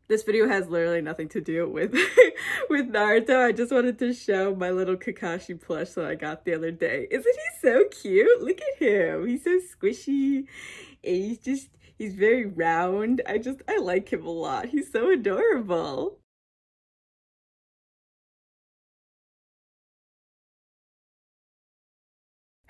This video has literally nothing to do with with Naruto. I just wanted to show my little Kakashi plush that I got the other day. Isn't he so cute? Look at him. He's so squishy. And he's very round. I like him a lot. He's so adorable.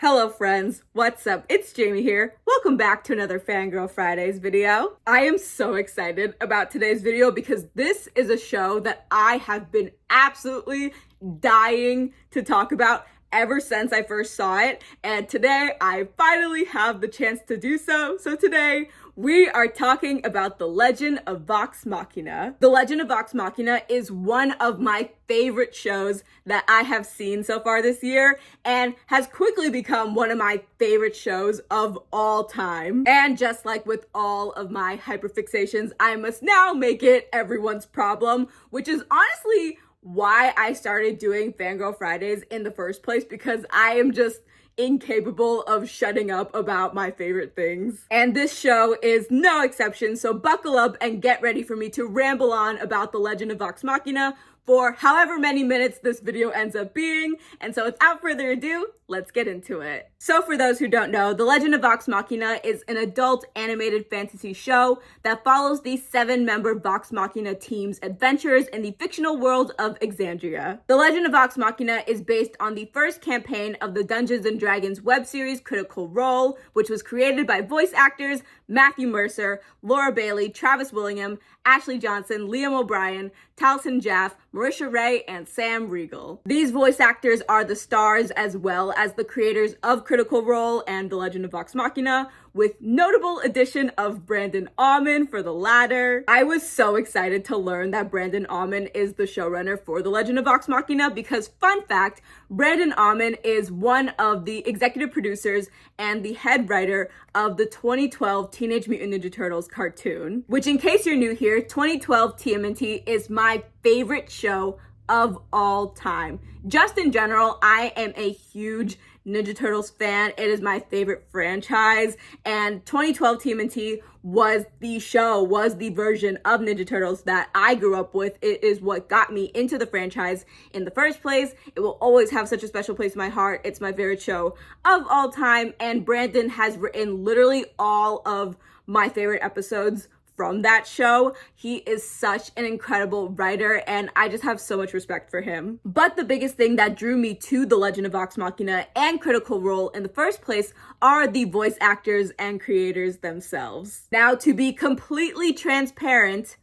Hello friends, what's up? It's Jaime here. Welcome back to another Fangirl Fridays video. I am so excited about today's video because this is a show that I have been absolutely dying to talk about ever since I first saw it, and today I finally have the chance to do so. So today we are talking about The Legend of Vox Machina. The Legend of Vox Machina is one of my favorite shows that I have seen so far this year and has quickly become one of my favorite shows of all time. And just like with all of my hyperfixations, I must now make it everyone's problem, which is honestly why I started doing Fangirl Fridays in the first place, because I am just incapable of shutting up about my favorite things. And this show is no exception, so buckle up and get ready for me to ramble on about The Legend of Vox Machina for however many minutes this video ends up being. And so without further ado, let's get into it. So for those who don't know, The Legend of Vox Machina is an adult animated fantasy show that follows the 7-member Vox Machina team's adventures in the fictional world of Exandria. The Legend of Vox Machina is based on the first campaign of the Dungeons & Dragons web series Critical Role, which was created by voice actors Matthew Mercer, Laura Bailey, Travis Willingham, Ashley Johnson, Liam O'Brien, Taliesin Jaffe, Marisha Ray, and Sam Regal. These voice actors are the stars as well as the creators of Critical Role and The Legend of Vox Machina, with notable addition of Brandon Auman for the latter. I was so excited to learn that Brandon Auman is the showrunner for The Legend of Vox Machina because, fun fact, Brandon Auman is one of the executive producers and the head writer of the 2012 Teenage Mutant Ninja Turtles cartoon, which, in case you're new here, 2012 TMNT is my favorite show of all time. Just in general, I am a huge Ninja Turtles fan. It is my favorite franchise, and 2012 TMNT was the version of Ninja Turtles that I grew up with. It is what got me into the franchise in the first place. It will always have such a special place in my heart. It's my favorite show of all time, and Brandon has written literally all of my favorite episodes from that show. He is such an incredible writer, and I just have so much respect for him. But the biggest thing that drew me to The Legend of Vox Machina and Critical Role in the first place are the voice actors and creators themselves. Now, to be completely transparent,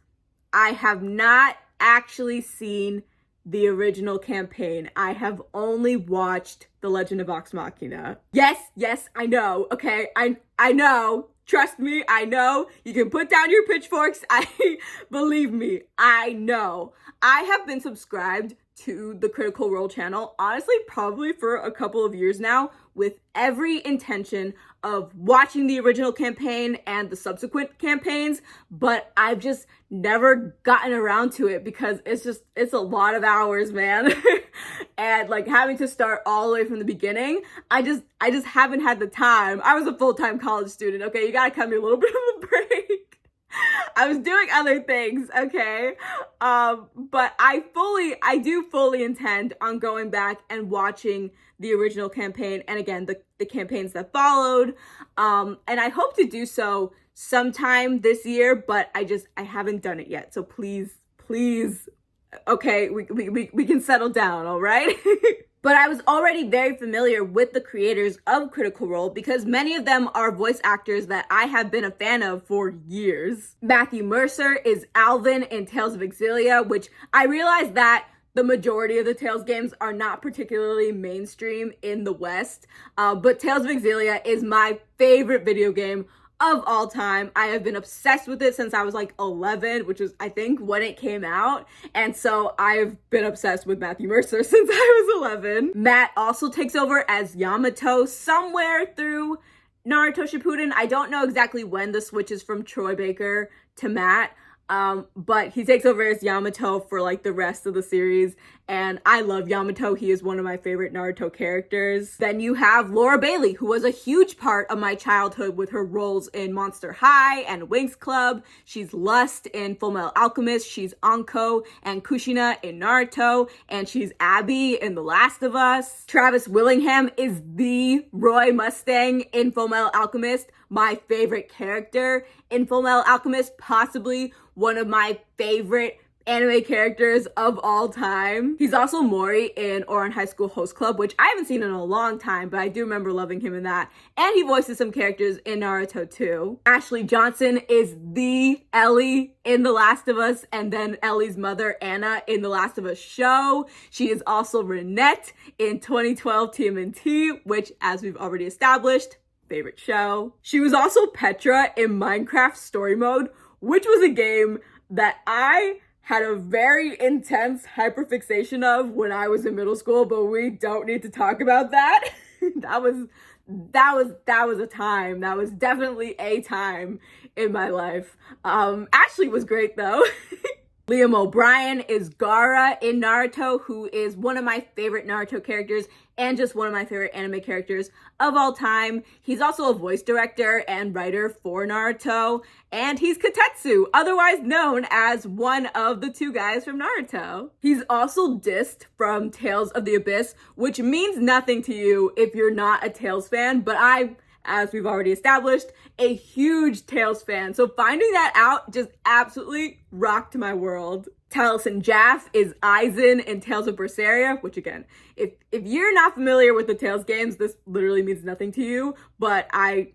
I have not actually seen the original campaign. I have only watched The Legend of Vox Machina. Yes, I know, okay? I know. Trust me, I know. You can put down your pitchforks. Believe me, I know. I have been subscribed to the Critical Role channel, honestly, probably for a couple of years now, with every intention of watching the original campaign and the subsequent campaigns, but I've just never gotten around to it because it's a lot of hours, man. And like having to start all the way from the beginning, I just haven't had the time. I was a full-time college student, okay? You gotta cut me a little bit of a break. I was doing other things, okay? But I do fully intend on going back and watching the original campaign, and again, the campaigns that followed. And I hope to do so sometime this year, but I haven't done it yet. So please, okay, we can settle down, all right? But I was already very familiar with the creators of Critical Role because many of them are voice actors that I have been a fan of for years. Matthew Mercer is Alvin in Tales of Exilia, which I realized that the majority of the Tales games are not particularly mainstream in the West, but Tales of Exilia is my favorite video game of all time. I have been obsessed with it since I was like 11, which is I think when it came out. And so I've been obsessed with Matthew Mercer since I was 11. Matt also takes over as Yamato somewhere through Naruto Shippuden. I don't know exactly when the switches from Troy Baker to Matt. But he takes over as Yamato for like the rest of the series, and I love Yamato. He is one of my favorite Naruto characters. Then you have Laura Bailey, who was a huge part of my childhood with her roles in Monster High and Winx Club. She's Lust in Fullmetal Alchemist, she's Anko and Kushina in Naruto, and she's Abby in The Last of Us. Travis Willingham is the Roy Mustang in Fullmetal Alchemist, my favorite character in Fullmetal Alchemist, possibly one of my favorite anime characters of all time. He's also Mori in Ouran High School Host Club, which I haven't seen in a long time, but I do remember loving him in that. And he voices some characters in Naruto too. Ashley Johnson is the Ellie in The Last of Us, and then Ellie's mother, Anna, in The Last of Us show. She is also Renette in 2012 TMNT, which, as we've already established, favorite show. She was also Petra in Minecraft Story Mode, which was a game that I had a very intense hyperfixation of when I was in middle school, but we don't need to talk about that. that was a time. That was definitely a time in my life. Ashley was great though. Liam O'Brien is Gaara in Naruto, who is one of my favorite Naruto characters and just one of my favorite anime characters of all time. He's also a voice director and writer for Naruto, and he's Katetsu, otherwise known as one of the two guys from Naruto. He's also dissed from Tales of the Abyss, which means nothing to you if you're not a Tales fan, but as we've already established, a huge Tales fan. So finding that out just absolutely rocked my world. Taliesin Jaffe is Aizen in Tales of Berseria, which again, if you're not familiar with the Tales games, this literally means nothing to you, but I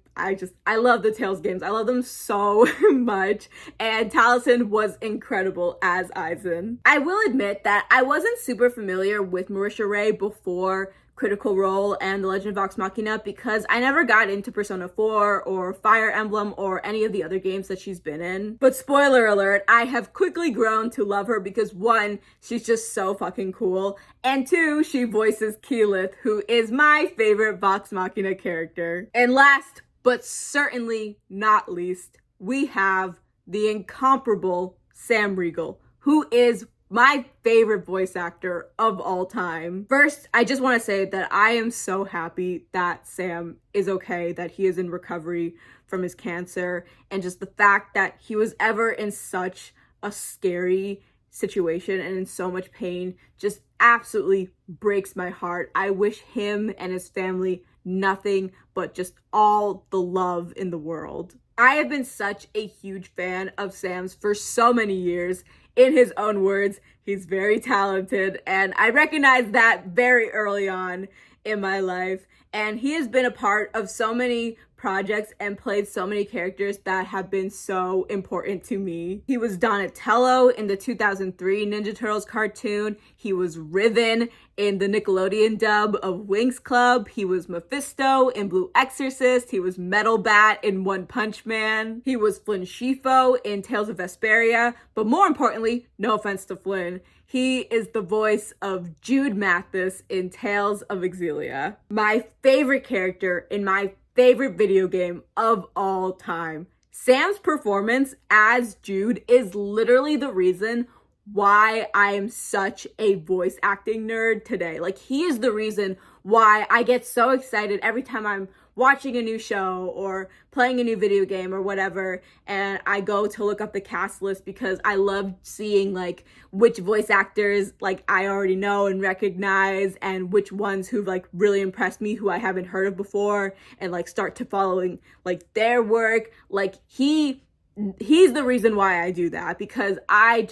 love the Tales games. I love them so much, and Taliesin was incredible as Aizen. I will admit that I wasn't super familiar with Marisha Ray before Critical Role and The Legend of Vox Machina because I never got into Persona 4 or Fire Emblem or any of the other games that she's been in. But spoiler alert, I have quickly grown to love her because one, she's just so fucking cool, and two, she voices Keyleth, who is my favorite Vox Machina character. And last, but certainly not least, we have the incomparable Sam Regal, who is my favorite voice actor of all time. First, I just want to say that I am so happy that Sam is okay, that he is in recovery from his cancer, and just the fact that he was ever in such a scary situation and in so much pain just absolutely breaks my heart. I wish him and his family nothing but just all the love in the world. I have been such a huge fan of Sam's for so many years. In his own words, he's very talented, and I recognized that very early on in my life. And he has been a part of so many projects and played so many characters that have been so important to me. He was Donatello in the 2003 Ninja Turtles cartoon. He was Riven in the Nickelodeon dub of Winx Club. He was Mephisto in Blue Exorcist. He was Metal Bat in One Punch Man. He was Flynn Scifo in Tales of Vesperia. But more importantly, no offense to Flynn, he is the voice of Jude Mathis in Tales of Exilia. My favorite character in my favorite video game of all time. Sam's performance as Jude is literally the reason why I am such a voice acting nerd today. Like, he is the reason why I get so excited every time I'm watching a new show or playing a new video game or whatever, and I go to look up the cast list because I love seeing like which voice actors like I already know and recognize, and which ones who've like really impressed me who I haven't heard of before, and like start to following like their work. Like he's the reason why I do that, because I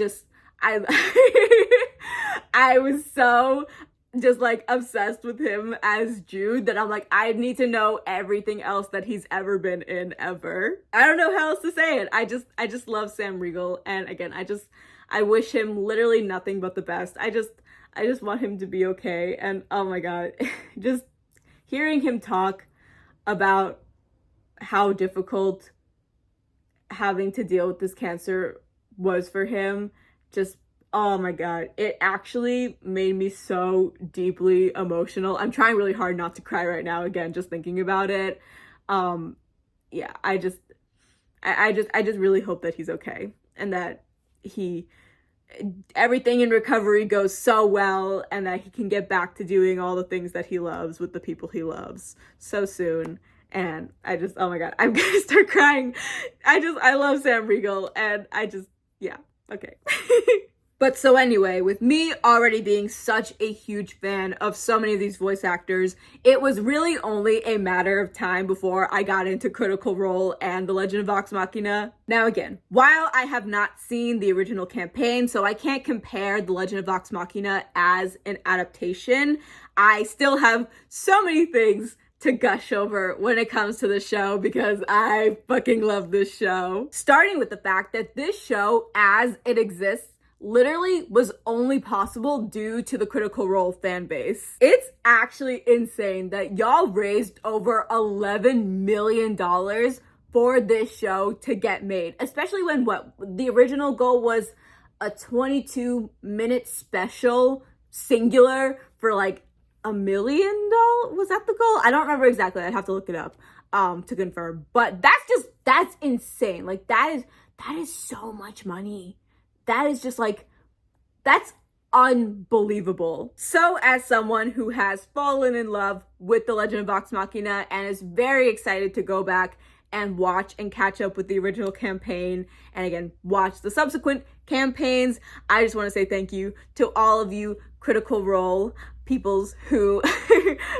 was so just like obsessed with him as Jude that I'm like, I need to know everything else that he's ever been in ever. I don't know how else to say it. I just love Sam Regal, and again, I wish him literally nothing but the best. I just want him to be okay. And oh my god, just hearing him talk about how difficult having to deal with this cancer was for him, just oh my god, it actually made me so deeply emotional. I'm trying really hard not to cry right now, again, just thinking about it. Yeah, I just really hope that he's okay, and that everything in recovery goes so well, and that he can get back to doing all the things that he loves with the people he loves so soon. And I just, oh my God, I'm gonna start crying. I love Sam Regal, and yeah, okay. But so anyway, with me already being such a huge fan of so many of these voice actors, it was really only a matter of time before I got into Critical Role and The Legend of Vox Machina. Now again, while I have not seen the original campaign, so I can't compare The Legend of Vox Machina as an adaptation, I still have so many things to gush over when it comes to the show because I fucking love this show. Starting with the fact that this show, as it exists, literally was only possible due to the Critical Role fan base. It's actually insane that y'all raised over $11 million for this show to get made, especially when the original goal was a 22-minute special singular for like $1 million. Was that the goal? I don't remember exactly. I'd have to look it up to confirm, but that's insane. Like that is so much money. That is just like, that's unbelievable. So as someone who has fallen in love with The Legend of Vox Machina and is very excited to go back and watch and catch up with the original campaign, and again, watch the subsequent campaigns, I just want to say thank you to all of you Critical Role peoples who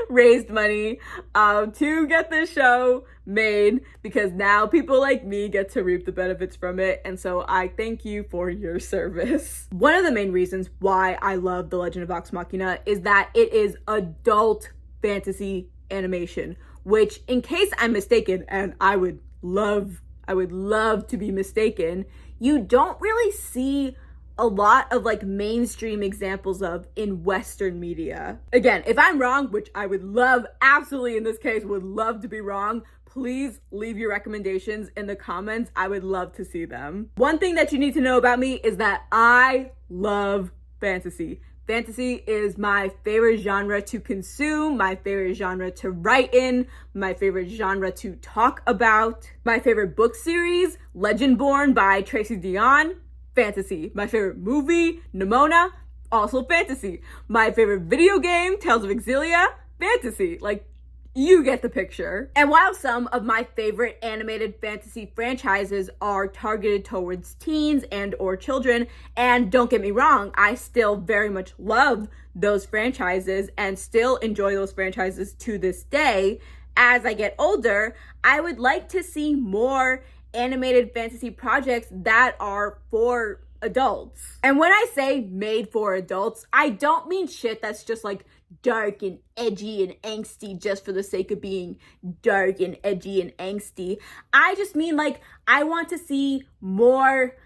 raised money to get this show made, because now people like me get to reap the benefits from it, and so I thank you for your service. One of the main reasons why I love The Legend of Vox Machina is that it is adult fantasy animation, which, in case I'm mistaken, and I would love to be mistaken, you don't really see a lot of like mainstream examples of in Western media. Again, if I'm wrong, which I would love, absolutely in this case, would love to be wrong, please leave your recommendations in the comments. I would love to see them. One thing that you need to know about me is that I love fantasy. Fantasy is my favorite genre to consume, my favorite genre to write in, my favorite genre to talk about. My favorite book series, Legendborn by Tracy Deonn, fantasy. My favorite movie, Nimona, also fantasy. My favorite video game, Tales of Exilia, fantasy. Like, you get the picture. And while some of my favorite animated fantasy franchises are targeted towards teens and or children, and don't get me wrong, I still very much love those franchises and still enjoy those franchises to this day, as I get older, I would like to see more animated fantasy projects that are for adults. And when I say made for adults, I don't mean shit that's just like dark and edgy and angsty just for the sake of being dark and edgy and angsty. I just mean like I want to see more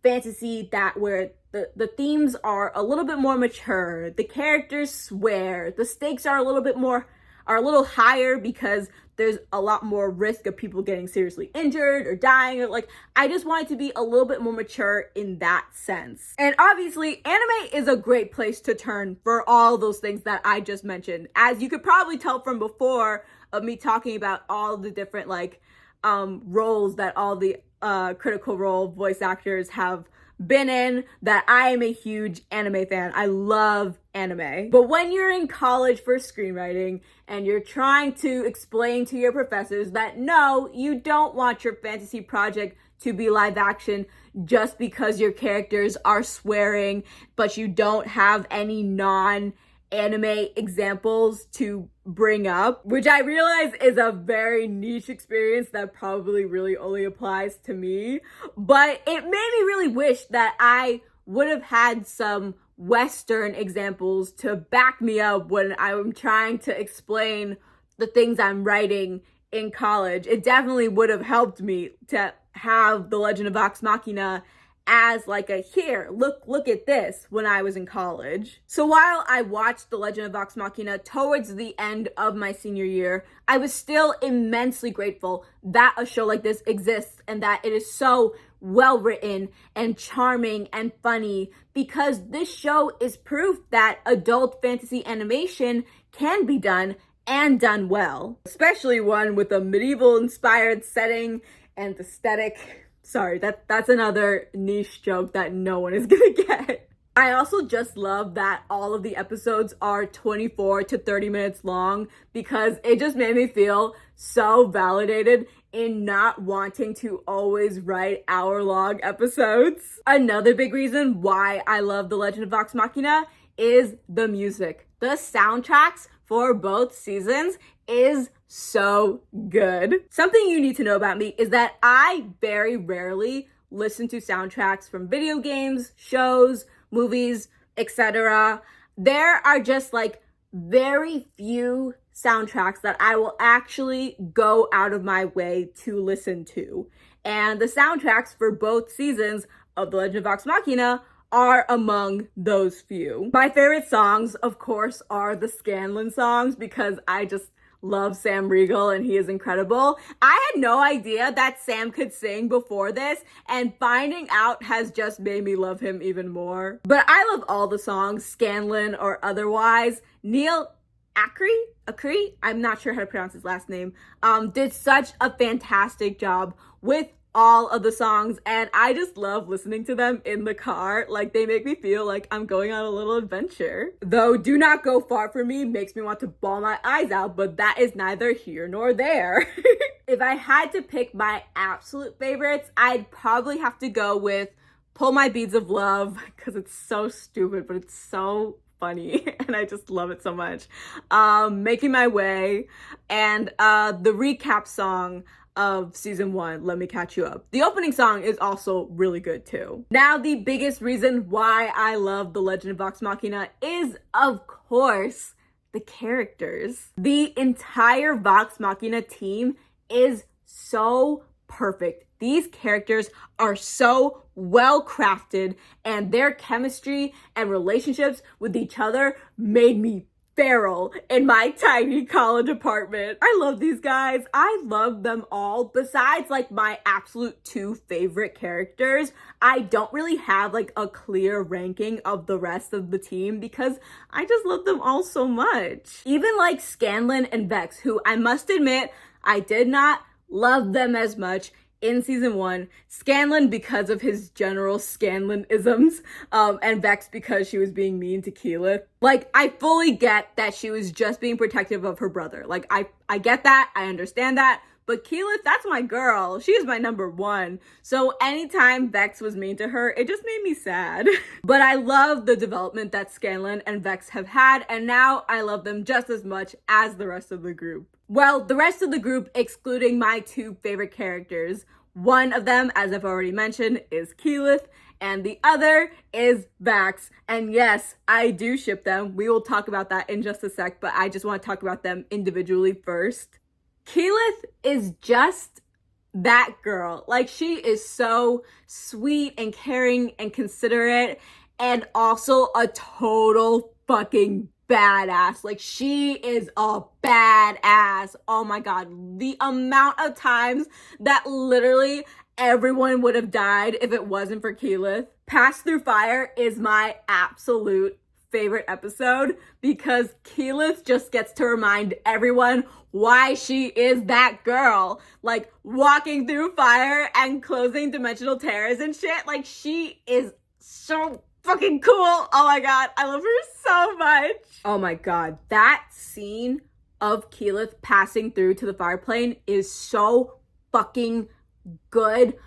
fantasy that where the themes are a little bit more mature, the characters swear, the stakes are a little higher because there's a lot more risk of people getting seriously injured or dying, or like, I just want it to be a little bit more mature in that sense. And obviously, anime is a great place to turn for all those things that I just mentioned. As you could probably tell from before of me talking about all the different like roles that all the Critical Role voice actors have been in, that I am a huge anime fan. I love anime. But when you're in college for screenwriting and you're trying to explain to your professors that no, you don't want your fantasy project to be live action just because your characters are swearing, but you don't have any non-anime examples to bring up, which I realize is a very niche experience that probably really only applies to me, but it made me really wish that I would have had some Western examples to back me up when I'm trying to explain the things I'm writing in college. It definitely would have helped me to have The Legend of Vox Machina as like a here, look at this when I was in college. So while I watched The Legend of Vox Machina towards the end of my senior year, I was still immensely grateful that a show like this exists and that it is so well written and charming and funny, because this show is proof that adult fantasy animation can be done and done well, especially one with a medieval inspired setting and aesthetic. Sorry, that's another niche joke that no one is gonna get. I also just love that all of the episodes are 24 to 30 minutes long because it just made me feel so validated in not wanting to always write hour-long episodes. Another big reason why I love The Legend of Vox Machina is the music. The soundtracks for both seasons is so good. Something you need to know about me is that I very rarely listen to soundtracks from video games, shows, movies, etc. There are just like very few soundtracks that I will actually go out of my way to listen to. And the soundtracks for both seasons of The Legend of Vox Machina are among those few. My favorite songs, of course, are the Scanlan songs because I just love Sam Regal and he is incredible. I had no idea that Sam could sing before this, and finding out has just made me love him even more. But I love all the songs, Scanlan or otherwise. Neil Acri, I'm not sure how to pronounce his last name, did such a fantastic job with all of the songs, and I just love listening to them in the car. Like, they make me feel like I'm going on a little adventure. Though Do Not Go Far From Me makes me want to bawl my eyes out, but that is neither here nor there. If I had to pick my absolute favorites, I'd probably have to go with Pull My Beads of Love, because it's so stupid, but it's so funny and I just love it so much. Making My Way, and the recap song of season 1, Let Me Catch You Up. The opening song is also really good too. Now, the biggest reason why I love The Legend of Vox Machina is, of course, the characters. The entire Vox Machina team is so perfect. These characters are so well crafted, and their chemistry and relationships with each other made me feral in my tiny college apartment. I love these guys. I love them all. Besides like my absolute 2 favorite characters, I don't really have like a clear ranking of the rest of the team because I just love them all so much. Even like Scanlan and Vex, who I must admit, I did not love them as much in season 1. Scanlan because of his general Scanlan-isms, and Vex because she was being mean to Keyleth. Like, I fully get that she was just being protective of her brother. Like, I get that, I understand that, but Keyleth, that's my girl. She is my number 1. So anytime Vex was mean to her, it just made me sad. But I love the development that Scanlan and Vex have had, and now I love them just as much as the rest of the group. Well, the rest of the group, excluding my 2 favorite characters. One of them, as I've already mentioned, is Keyleth, and the other is Vax. And yes, I do ship them. We will talk about that in just a sec, but I just want to talk about them individually first. Keyleth is just that girl. Like, she is so sweet and caring and considerate, and also a total fucking badass. Like, she is a badass. Oh my god, the amount of times that literally everyone would have died if it wasn't for Keyleth. Pass Through Fire is my absolute favorite episode because Keyleth just gets to remind everyone why she is that girl. Like, walking through fire and closing dimensional tears and shit. Like, she is so fucking cool. Oh my god, I love her so much. Oh my god, that scene of Keyleth passing through to the fire plane is so fucking good.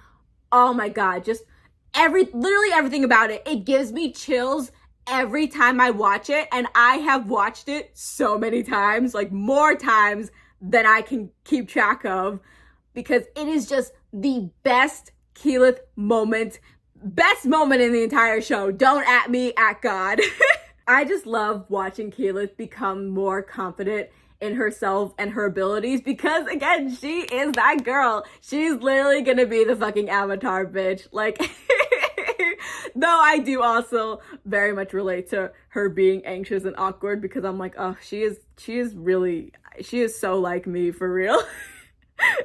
Oh my god, just literally everything about it. It gives me chills every time I watch it, and I have watched it so many times, like more times than I can keep track of, because it is just the best Keyleth moment. Best moment in the entire show. Don't at me, at God. I just love watching Keyleth become more confident in herself and her abilities because, again, she is that girl. She's literally gonna be the fucking avatar, bitch. Like, though I do also very much relate to her being anxious and awkward because I'm like, oh, she is so like me, for real.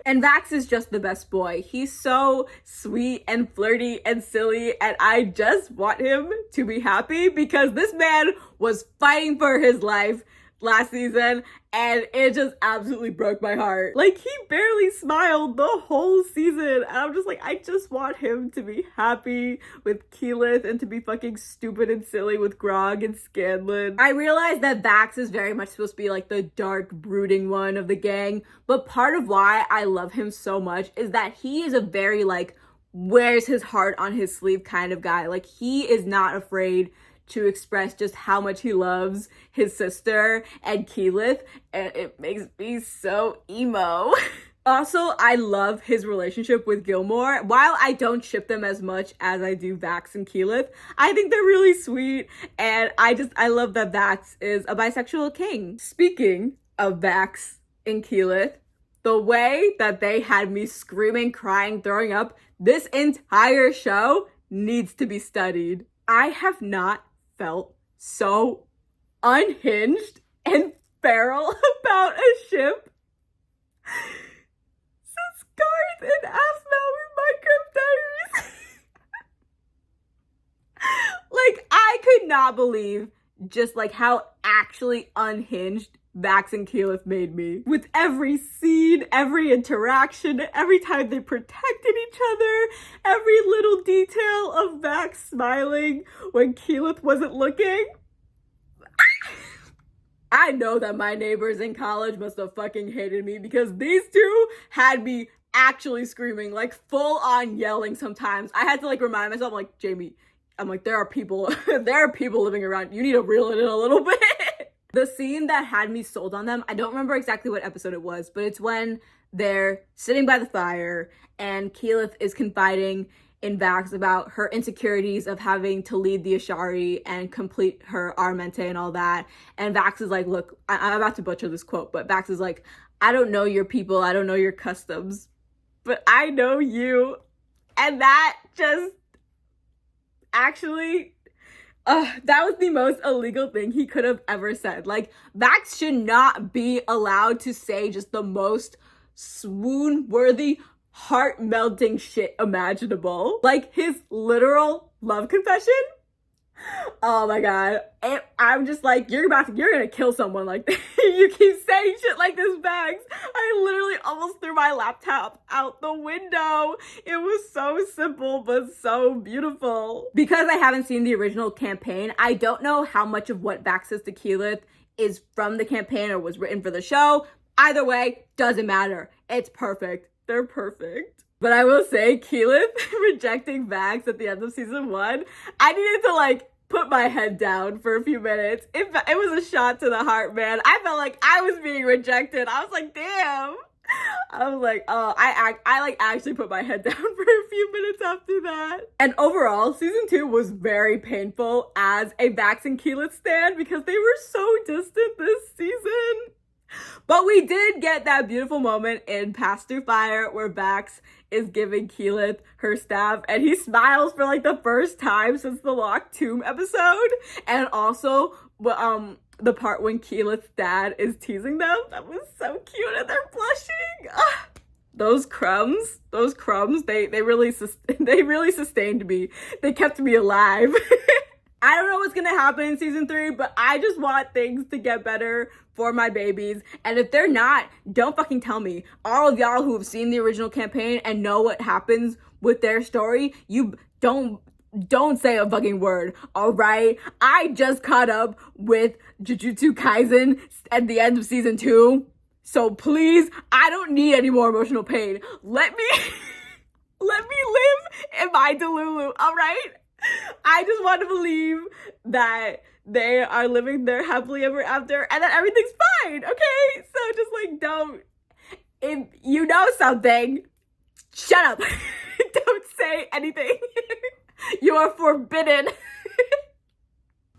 And Vax is just the best boy. He's so sweet and flirty and silly, and I just want him to be happy because this man was fighting for his life last season, and it just absolutely broke my heart. Like, he barely smiled the whole season, and I'm just like, I just want him to be happy with Keyleth and to be fucking stupid and silly with Grog and Scanlan. I realize that Vax is very much supposed to be like the dark, brooding one of the gang, but part of why I love him so much is that he is a very like wears his heart on his sleeve kind of guy. Like, he is not afraid to express just how much he loves his sister and Keyleth, and it makes me so emo. Also, I love his relationship with Gilmore. While I don't ship them as much as I do Vax and Keyleth, I think they're really sweet, and I love that Vax is a bisexual king. Speaking of Vax and Keyleth, the way that they had me screaming, crying, throwing up, this entire show needs to be studied. I have not felt so unhinged and feral about a ship since Garth and Aphmau in Minecraft Diaries. Like, I could not believe just like how actually unhinged Vax and Keyleth made me. With every scene, every interaction, every time they protected each other, every little detail of Vax smiling when Keyleth wasn't looking. I know that my neighbors in college must have fucking hated me because these two had me actually screaming, like full on yelling sometimes. I had to like remind myself, like, Jaime, I'm like, there are people living around. You need to reel it in a little bit. The scene that had me sold on them, I don't remember exactly what episode it was, but it's when they're sitting by the fire and Keyleth is confiding in Vax about her insecurities of having to lead the Ashari and complete her Armente and all that. And Vax is like, look, I'm about to butcher this quote, but Vax is like, I don't know your people, I don't know your customs, but I know you. And that just actually... that was the most illegal thing he could have ever said. Like, Vax should not be allowed to say just the most swoon-worthy, heart-melting shit imaginable. Like, his literal love confession? Oh my god. And I'm just like, you're gonna kill someone like this. You keep saying shit like this, Vax. I literally almost threw my laptop out the window. It was so simple, but so beautiful. Because I haven't seen the original campaign, I don't know how much of what Vax says to Keyleth is from the campaign or was written for the show. Either way, doesn't matter. It's perfect. They're perfect. But I will say, Keyleth rejecting Vax at the end of season 1, I needed to like put my head down for a few minutes. It was a shot to the heart, man. I felt like I was being rejected. I was like, damn. I was like, oh, I like actually put my head down for a few minutes after that. And overall, season 2 was very painful as a Vax and Keyleth stan because they were so distant this season. But we did get that beautiful moment in Pass Through Fire where Vax is giving Keyleth her staff and he smiles for like the first time since the Locked Tomb episode. And also the part when Keyleth's dad is teasing them, that was so cute and they're blushing. Ugh. Those crumbs, they really sustained me. They kept me alive. I don't know what's gonna happen in season 3, but I just want things to get better for my babies. And if they're not, don't fucking tell me. All of y'all who have seen the original campaign and know what happens with their story, you don't say a fucking word, all right? I just caught up with Jujutsu Kaisen at the end of season 2. So please, I don't need any more emotional pain. Let me live in my Delulu, all right? I just want to believe that they are living their happily ever after and that everything's fine, okay? So just like, don't, if you know something, shut up. Don't say anything. You are forbidden.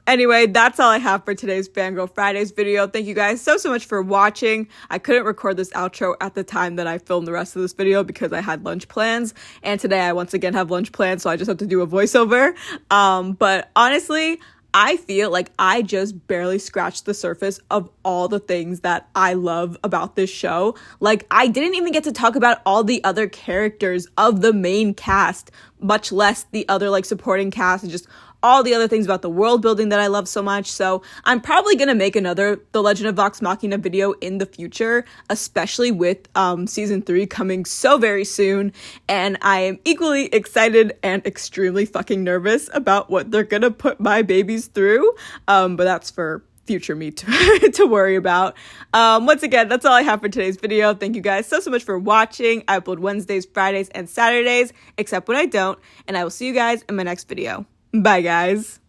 Anyway, that's all I have for today's Fangirl Fridays video. Thank you guys so much for watching. I couldn't record this outro at the time that I filmed the rest of this video because I had lunch plans. And today I once again have lunch plans, so I just have to do a voiceover. But honestly, I feel like I just barely scratched the surface of all the things that I love about this show. Like, I didn't even get to talk about all the other characters of the main cast, much less the other like supporting cast and just all the other things about the world building that I love so much. So I'm probably going to make another The Legend of Vox Machina video in the future, especially with season 3 coming so very soon. And I am equally excited and extremely fucking nervous about what they're going to put my babies through. But that's for future me to worry about. Once again, that's all I have for today's video. Thank you guys so much for watching. I upload Wednesdays, Fridays, and Saturdays, except when I don't, and I will see you guys in my next video. Bye, guys.